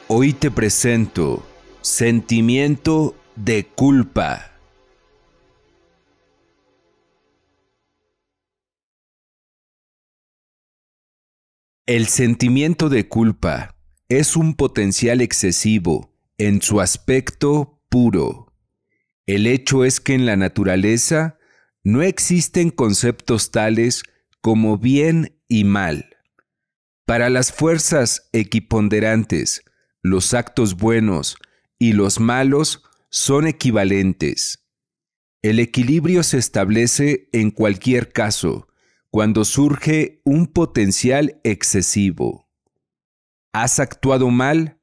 Hoy te presento sentimiento de culpa. El sentimiento de culpa es un potencial excesivo en su aspecto puro. El hecho es que en la naturaleza no existen conceptos tales como bien y mal. Para las fuerzas equiponderantes, los actos buenos y los malos son equivalentes. El equilibrio se establece en cualquier caso cuando surge un potencial excesivo. ¿Has actuado mal?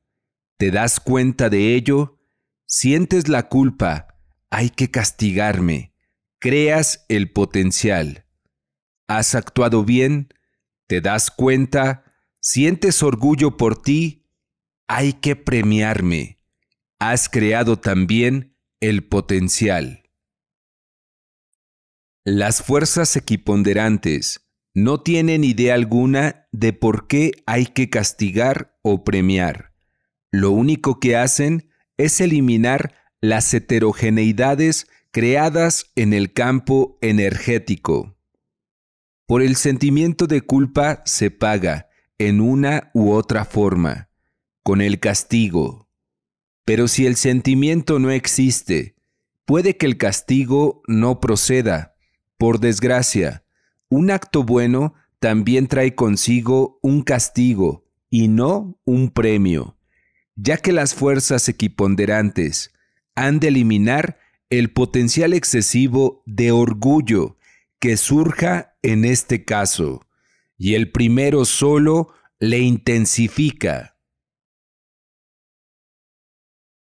¿Te das cuenta de ello? ¿Sientes la culpa? Hay que castigarme. Creas el potencial. ¿Has actuado bien? ¿Te das cuenta? ¿Sientes orgullo por ti? Hay que premiarme. Has creado también el potencial. Las fuerzas equiponderantes no tienen idea alguna de por qué hay que castigar o premiar. Lo único que hacen es eliminar las heterogeneidades creadas en el campo energético. Por el sentimiento de culpa se paga en una u otra forma, con el castigo. Pero si el sentimiento no existe, puede que el castigo no proceda. Por desgracia, un acto bueno también trae consigo un castigo y no un premio, ya que las fuerzas equiponderantes han de eliminar el potencial excesivo de orgullo que surja en este caso, y el primero solo le intensifica.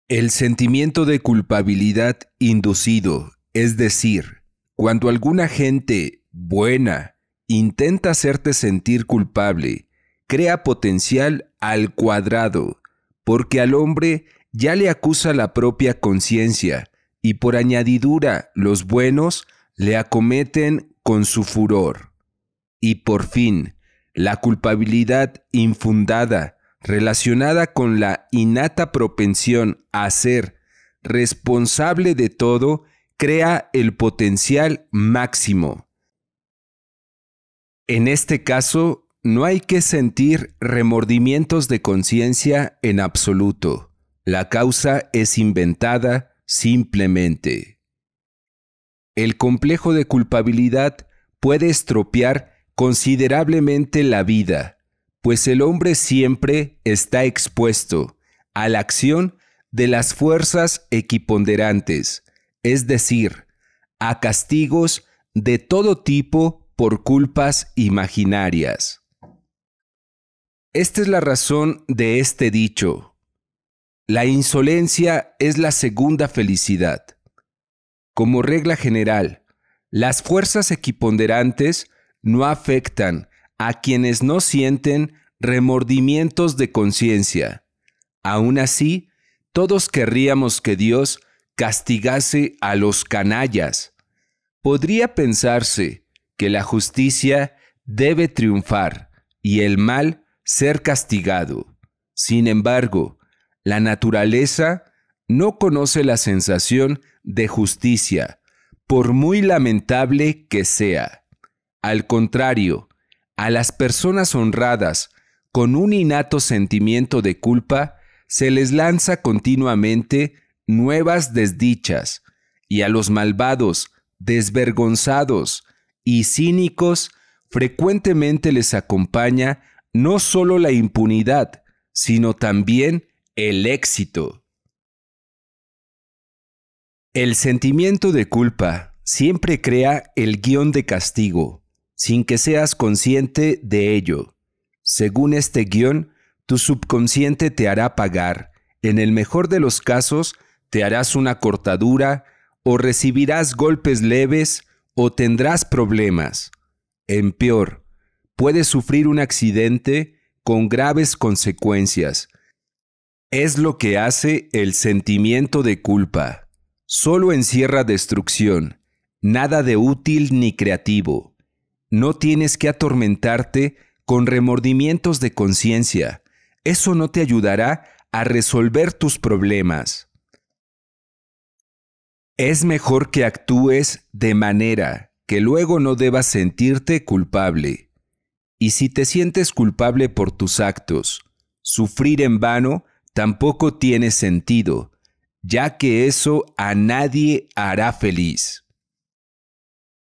El sentimiento de culpabilidad inducido, es decir, cuando alguna gente buena intenta hacerte sentir culpable, crea potencial al cuadrado, porque al hombre ya le acusa la propia conciencia y por añadidura los buenos le acometen con su furor. Y por fin, la culpabilidad infundada, relacionada con la innata propensión a ser responsable de todo, crea el potencial máximo. En este caso, no hay que sentir remordimientos de conciencia en absoluto. La causa es inventada simplemente. El complejo de culpabilidad puede estropear considerablemente la vida, pues el hombre siempre está expuesto a la acción de las fuerzas equiponderantes, es decir, a castigos de todo tipo por culpas imaginarias. Esta es la razón de este dicho: la insolencia es la segunda felicidad. Como regla general, las fuerzas equiponderantes no afectan a quienes no sienten remordimientos de conciencia. Aún así, todos querríamos que Dios castigase a los canallas. Podría pensarse que la justicia debe triunfar y el mal ser castigado. Sin embargo, la naturaleza no conoce la sensación de justicia, por muy lamentable que sea. Al contrario, a las personas honradas con un innato sentimiento de culpa se les lanza continuamente nuevas desdichas, y a los malvados, desvergonzados y cínicos frecuentemente les acompaña no solo la impunidad, sino también el éxito. El sentimiento de culpa siempre crea el guión de castigo, sin que seas consciente de ello. Según este guión, tu subconsciente te hará pagar. En el mejor de los casos, te harás una cortadura, o recibirás golpes leves, o tendrás problemas. En peor, puedes sufrir un accidente con graves consecuencias. Es lo que hace el sentimiento de culpa. Solo encierra destrucción, nada de útil ni creativo. No tienes que atormentarte con remordimientos de conciencia. Eso no te ayudará a resolver tus problemas. Es mejor que actúes de manera que luego no debas sentirte culpable. Y si te sientes culpable por tus actos, sufrir en vano tampoco tiene sentido, ya que eso a nadie hará feliz.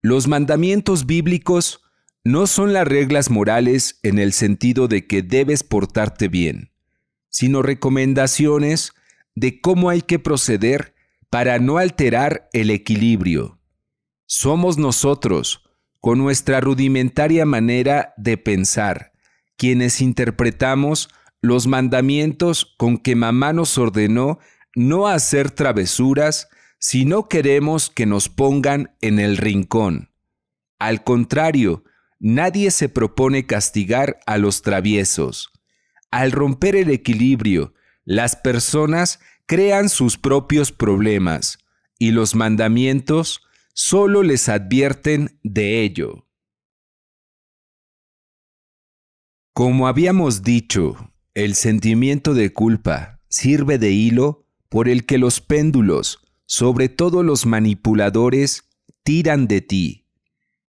Los mandamientos bíblicos no son las reglas morales en el sentido de que debes portarte bien, sino recomendaciones de cómo hay que proceder para no alterar el equilibrio. Somos nosotros, con nuestra rudimentaria manera de pensar, quienes interpretamos los mandamientos con que mamá nos ordenó no hacer travesuras si no queremos que nos pongan en el rincón. Al contrario, nadie se propone castigar a los traviesos. Al romper el equilibrio, las personas crean sus propios problemas y los mandamientos solo les advierten de ello. Como habíamos dicho, el sentimiento de culpa sirve de hilo por el que los péndulos, sobre todo los manipuladores, tiran de ti.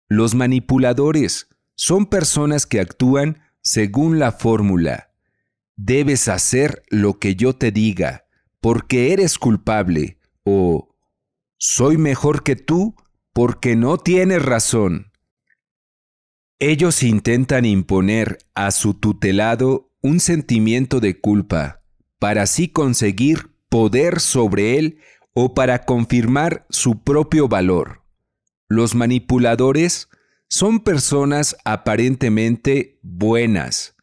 Los manipuladores son personas que actúan según la fórmula: debes hacer lo que yo te diga, porque eres culpable, o soy mejor que tú porque no tienes razón. Ellos intentan imponer a su tutelado un sentimiento de culpa para así conseguir poder sobre él o para confirmar su propio valor. Los manipuladores son personas aparentemente buenas,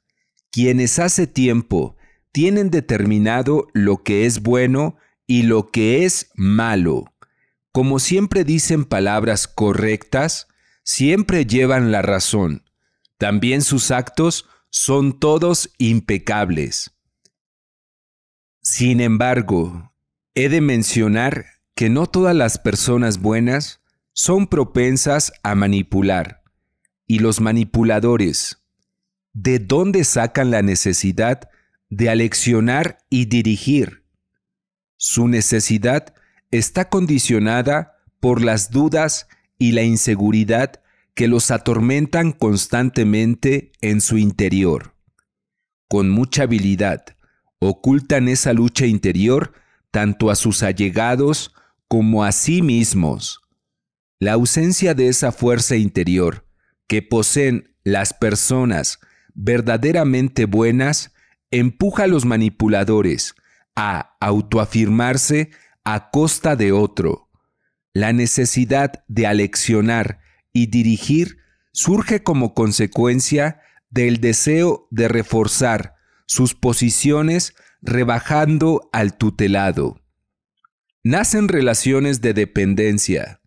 quienes hace tiempo tienen determinado lo que es bueno y lo que es malo. Como siempre dicen palabras correctas, siempre llevan la razón. También sus actos son todos impecables. Sin embargo, he de mencionar que no todas las personas buenas son propensas a manipular. Y los manipuladores, ¿de dónde sacan la necesidad de aleccionar y dirigir? Su necesidad está condicionada por las dudas y la inseguridad que los atormentan constantemente en su interior. Con mucha habilidad, ocultan esa lucha interior tanto a sus allegados como a sí mismos. La ausencia de esa fuerza interior que poseen las personas verdaderamente buenas empuja a los manipuladores a autoafirmarse a costa de otro. La necesidad de aleccionar y dirigir surge como consecuencia del deseo de reforzar sus posiciones rebajando al tutelado. Nacen relaciones de dependencia.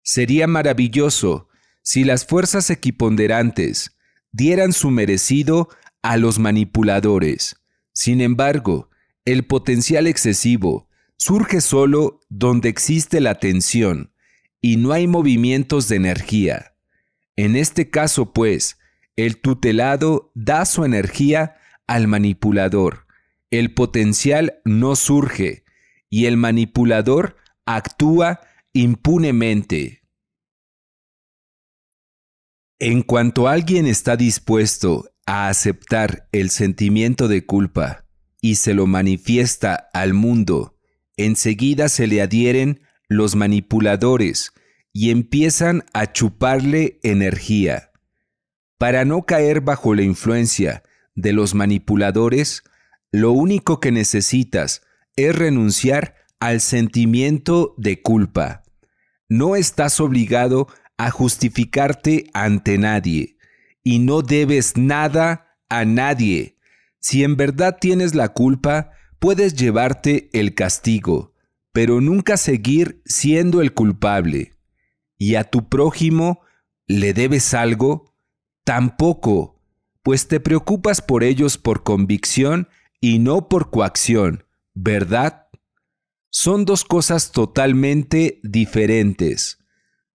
Sería maravilloso si las fuerzas equiponderantes dieran su merecido a los manipuladores. Sin embargo, el potencial excesivo surge solo donde existe la tensión y no hay movimientos de energía. En este caso, pues, el tutelado da su energía al manipulador. El potencial no surge y el manipulador actúa impunemente. En cuanto alguien está dispuesto a aceptar el sentimiento de culpa y se lo manifiesta al mundo, enseguida se le adhieren los manipuladores y empiezan a chuparle energía. Para no caer bajo la influencia de los manipuladores, lo único que necesitas es renunciar al sentimiento de culpa. No estás obligado a justificarte ante nadie y no debes nada a nadie. Si en verdad tienes la culpa, puedes llevarte el castigo, pero nunca seguir siendo el culpable. ¿Y a tu prójimo le debes algo? Tampoco, pues te preocupas por ellos por convicción y no por coacción, ¿verdad? Son dos cosas totalmente diferentes.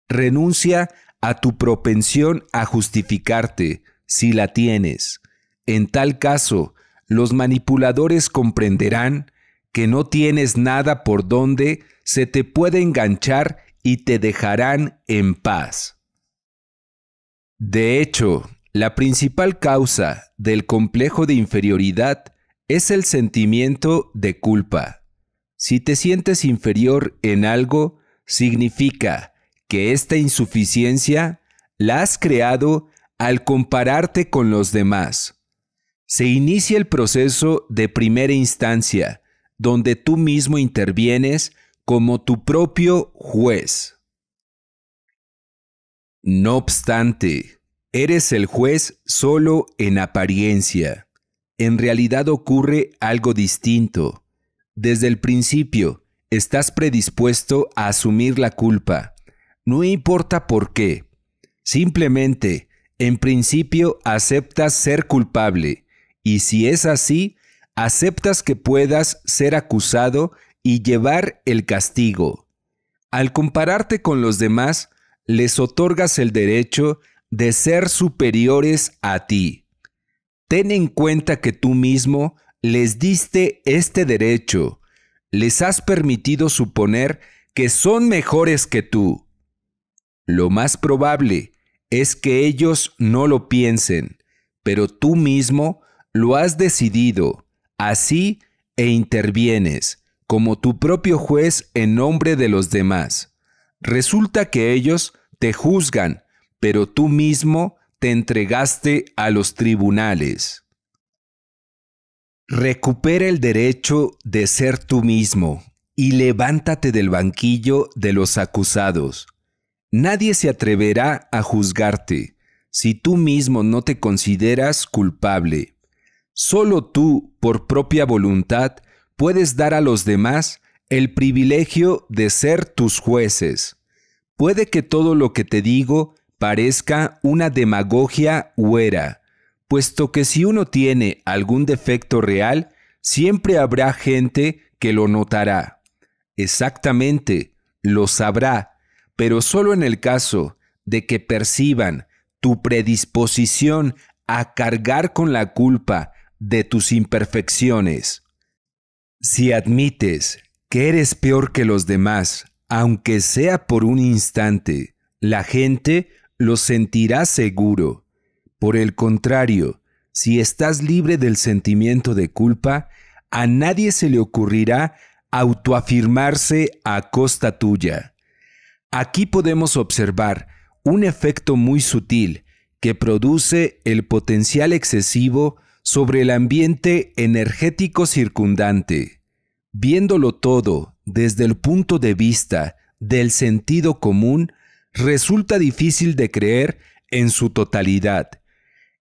Renuncia a tu propensión a justificarte, si la tienes. En tal caso, los manipuladores comprenderán que no tienes nada por donde se te puede enganchar y te dejarán en paz. De hecho, la principal causa del complejo de inferioridad es el sentimiento de culpa. Si te sientes inferior en algo, significa que esta insuficiencia la has creado al compararte con los demás. Se inicia el proceso de primera instancia, donde tú mismo intervienes como tu propio juez. No obstante, eres el juez solo en apariencia. En realidad ocurre algo distinto. Desde el principio, estás predispuesto a asumir la culpa. No importa por qué. Simplemente, en principio, aceptas ser culpable. Y si es así, aceptas que puedas ser acusado y llevar el castigo. Al compararte con los demás, les otorgas el derecho de ser superiores a ti. Ten en cuenta que tú mismo les diste este derecho. Les has permitido suponer que son mejores que tú. Lo más probable es que ellos no lo piensen, pero tú mismo lo has decidido, así e intervienes, como tu propio juez en nombre de los demás. Resulta que ellos te juzgan, pero tú mismo te entregaste a los tribunales. Recupera el derecho de ser tú mismo y levántate del banquillo de los acusados. Nadie se atreverá a juzgarte si tú mismo no te consideras culpable. Solo tú, por propia voluntad, puedes dar a los demás el privilegio de ser tus jueces. Puede que todo lo que te digo parezca una demagogia huera, puesto que si uno tiene algún defecto real, siempre habrá gente que lo notará. Exactamente, lo sabrá, pero solo en el caso de que perciban tu predisposición a cargar con la culpa de tus imperfecciones. Si admites que eres peor que los demás, aunque sea por un instante, la gente lo sentirá seguro. Por el contrario, si estás libre del sentimiento de culpa, a nadie se le ocurrirá autoafirmarse a costa tuya. Aquí podemos observar un efecto muy sutil que produce el potencial excesivo sobre el ambiente energético circundante. Viéndolo todo desde el punto de vista del sentido común, resulta difícil de creer en su totalidad.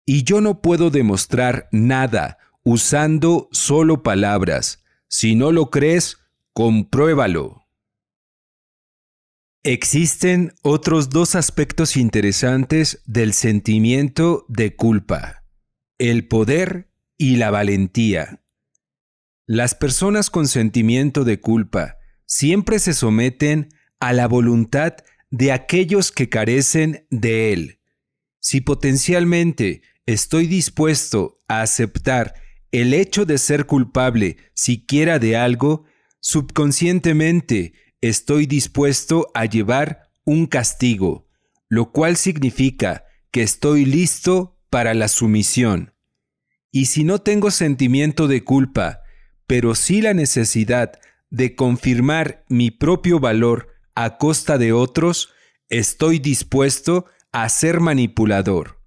Y yo no puedo demostrar nada usando solo palabras. Si no lo crees, compruébalo. Existen otros dos aspectos interesantes del sentimiento de culpa: el poder y la valentía. Las personas con sentimiento de culpa siempre se someten a la voluntad de aquellos que carecen de él. Si potencialmente estoy dispuesto a aceptar el hecho de ser culpable siquiera de algo, subconscientemente estoy dispuesto a llevar un castigo, lo cual significa que estoy listo para la sumisión. Y si no tengo sentimiento de culpa, pero sí la necesidad de confirmar mi propio valor a costa de otros, estoy dispuesto a ser manipulador.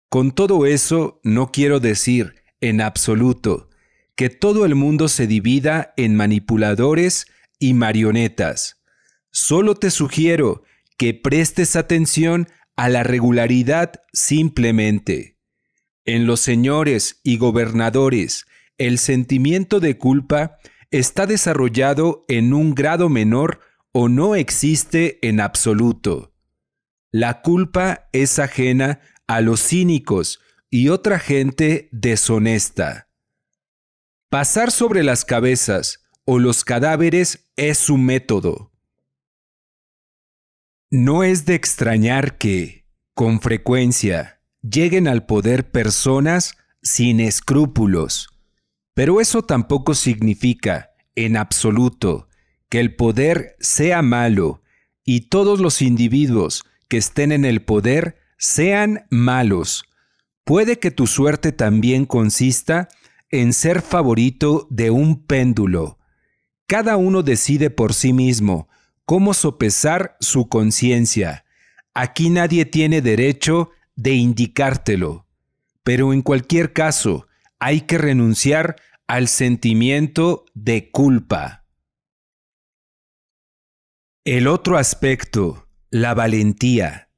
Con todo eso, no quiero decir, en absoluto, que todo el mundo se divida en manipuladores y marionetas. Solo te sugiero que prestes atención a la regularidad simplemente. En los señores y gobernadores, el sentimiento de culpa está desarrollado en un grado menor o no existe en absoluto. La culpa es ajena a los cínicos y otra gente deshonesta. Pasar sobre las cabezas o los cadáveres es su método. No es de extrañar que, con frecuencia, lleguen al poder personas sin escrúpulos, Pero eso tampoco significa, en absoluto, que el poder sea malo y todos los individuos que estén en el poder sean malos. Puede que tu suerte también consista en ser favorito de un péndulo. Cada uno decide por sí mismo cómo sopesar su conciencia. Aquí nadie tiene derecho de indicártelo. Pero en cualquier caso, hay que renunciar al sentimiento de culpa. El otro aspecto, la valentía,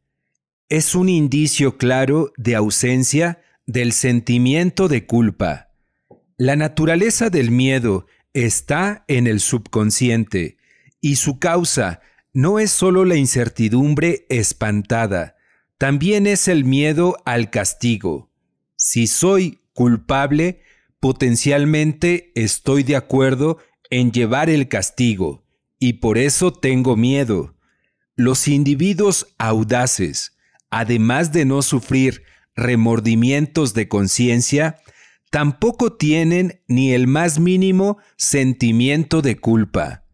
es un indicio claro de ausencia del sentimiento de culpa. La naturaleza del miedo está en el subconsciente y su causa no es solo la incertidumbre espantada, también es el miedo al castigo. Si soy culpable, potencialmente estoy de acuerdo en llevar el castigo y por eso tengo miedo. Los individuos audaces, además de no sufrir remordimientos de conciencia, tampoco tienen ni el más mínimo sentimiento de culpa.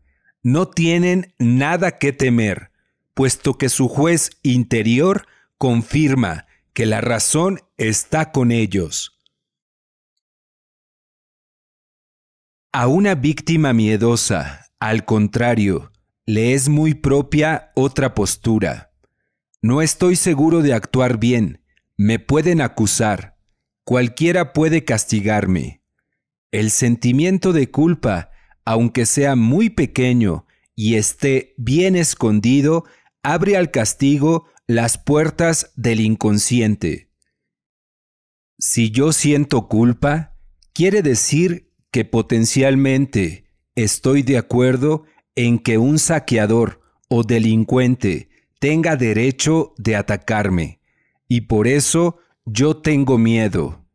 No tienen nada que temer, puesto que su juez interior confirma que la razón está con ellos. A una víctima miedosa, al contrario, le es muy propia otra postura. No estoy seguro de actuar bien, me pueden acusar, cualquiera puede castigarme. El sentimiento de culpa, aunque sea muy pequeño y esté bien escondido, abre al castigo las puertas del inconsciente. Si yo siento culpa, quiere decir que potencialmente estoy de acuerdo en que un saqueador o delincuente tenga derecho de atacarme, y por eso yo tengo miedo.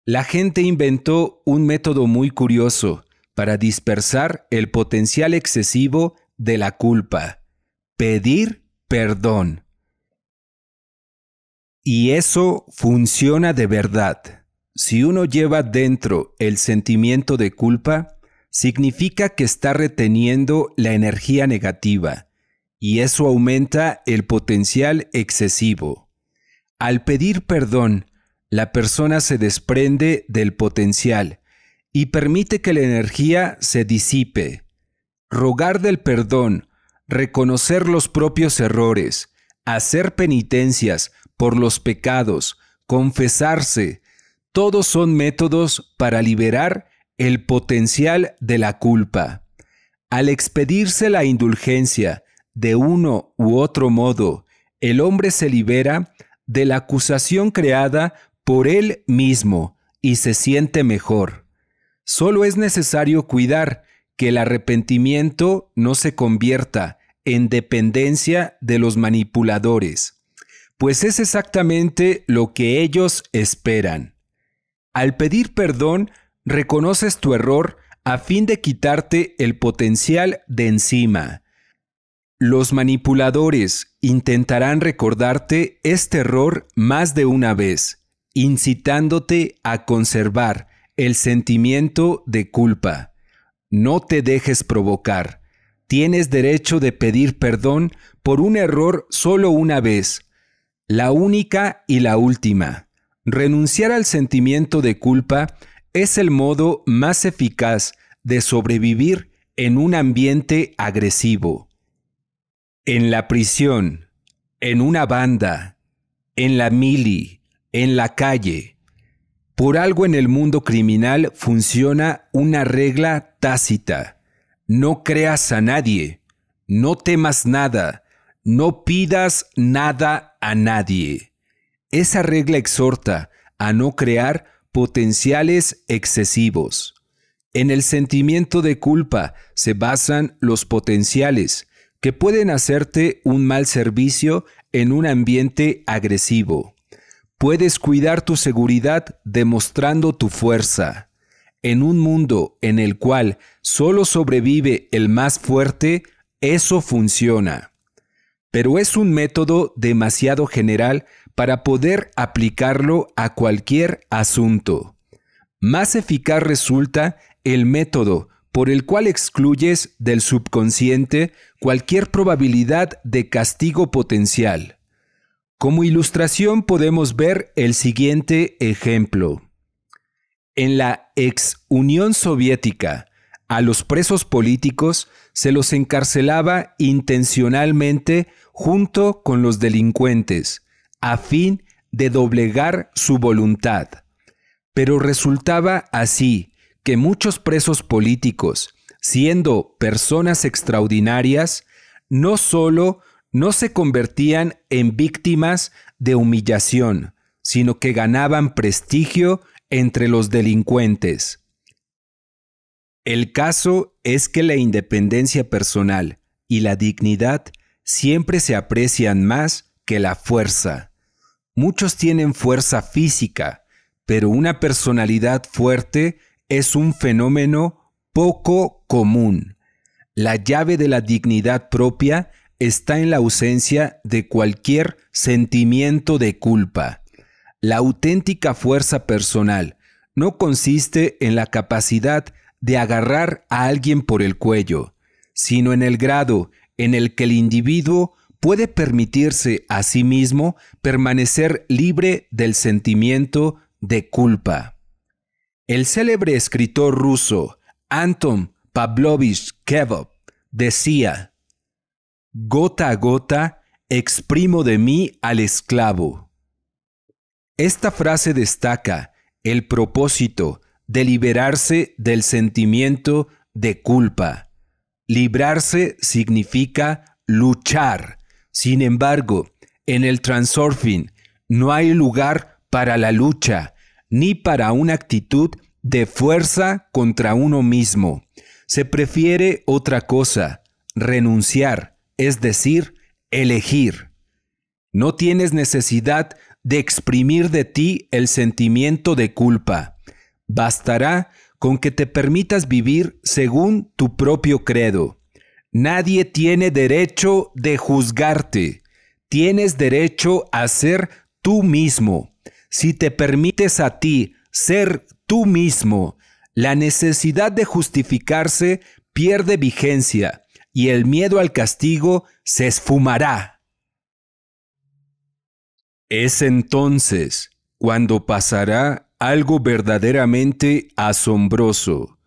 La gente inventó un método muy curioso para dispersar el potencial excesivo de la culpa: pedir perdón. Y eso funciona de verdad. Si uno lleva dentro el sentimiento de culpa, significa que está reteniendo la energía negativa, y eso aumenta el potencial excesivo. Al pedir perdón, la persona se desprende del potencial y permite que la energía se disipe. Rogar del perdón, reconocer los propios errores, hacer penitencias por los pecados, confesarse, todos son métodos para liberar el potencial de la culpa. Al expedirse la indulgencia de uno u otro modo, el hombre se libera de la acusación creada por él mismo y se siente mejor. Solo es necesario cuidar que el arrepentimiento no se convierta en dependencia de los manipuladores, pues es exactamente lo que ellos esperan. Al pedir perdón, reconoces tu error a fin de quitarte el potencial de encima. Los manipuladores intentarán recordarte este error más de una vez, incitándote a conservar el sentimiento de culpa. No te dejes provocar. Tienes derecho de pedir perdón por un error solo una vez, la única y la última. Renunciar al sentimiento de culpa es el modo más eficaz de sobrevivir en un ambiente agresivo. En la prisión, en una banda, en la mili, en la calle. Por algo en el mundo criminal funciona una regla tácita. No creas a nadie, no temas nada, no pidas nada a nadie. Esa regla exhorta a no crear potenciales excesivos. En el sentimiento de culpa se basan los potenciales que pueden hacerte un mal servicio en un ambiente agresivo. Puedes cuidar tu seguridad demostrando tu fuerza. En un mundo en el cual solo sobrevive el más fuerte, eso funciona. Pero es un método demasiado general para poder aplicarlo a cualquier asunto. Más eficaz resulta el método por el cual excluyes del subconsciente cualquier probabilidad de castigo potencial. Como ilustración podemos ver el siguiente ejemplo. En la ex Unión Soviética, a los presos políticos se los encarcelaba intencionalmente junto con los delincuentes, a fin de doblegar su voluntad. Pero resultaba así que muchos presos políticos, siendo personas extraordinarias, no solo no se convertían en víctimas de humillación, sino que ganaban prestigio entre los delincuentes. El caso es que la independencia personal y la dignidad siempre se aprecian más que la fuerza. Muchos tienen fuerza física, pero una personalidad fuerte es un fenómeno poco común. La llave de la dignidad propia está en la ausencia de cualquier sentimiento de culpa. La auténtica fuerza personal no consiste en la capacidad de agarrar a alguien por el cuello, sino en el grado en el que el individuo puede permitirse a sí mismo permanecer libre del sentimiento de culpa. El célebre escritor ruso Anton Pavlovich Chekhov decía: «Gota a gota exprimo de mí al esclavo». Esta frase destaca el propósito de liberarse del sentimiento de culpa. Librarse significa luchar. Sin embargo, en el transurfing no hay lugar para la lucha, ni para una actitud de fuerza contra uno mismo. Se prefiere otra cosa, renunciar, es decir, elegir. No tienes necesidad de exprimir de ti el sentimiento de culpa. Bastará con que te permitas vivir según tu propio credo. Nadie tiene derecho de juzgarte. Tienes derecho a ser tú mismo. Si te permites a ti ser tú mismo, la necesidad de justificarse pierde vigencia y el miedo al castigo se esfumará. Es entonces cuando pasará algo verdaderamente asombroso.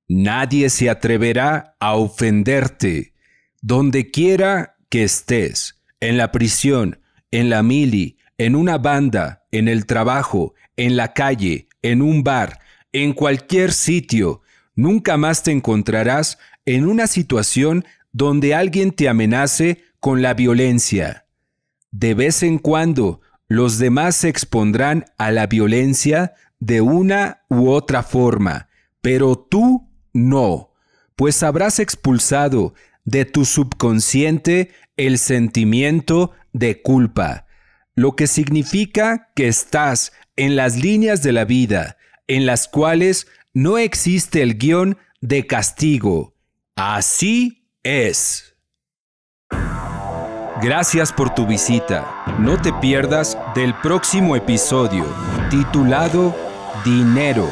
Nadie se atreverá a ofenderte. Donde quiera que estés, en la prisión, en la mili, en una banda, en el trabajo, en la calle, en un bar, en cualquier sitio, nunca más te encontrarás en una situación donde alguien te amenace con la violencia. De vez en cuando, los demás se expondrán a la violencia de una u otra forma, pero tú no, pues habrás expulsado de tu subconsciente el sentimiento de culpa, lo que significa que estás en las líneas de la vida en las cuales no existe el guión de castigo. Así es. Gracias por tu visita. No te pierdas del próximo episodio, titulado Dinero.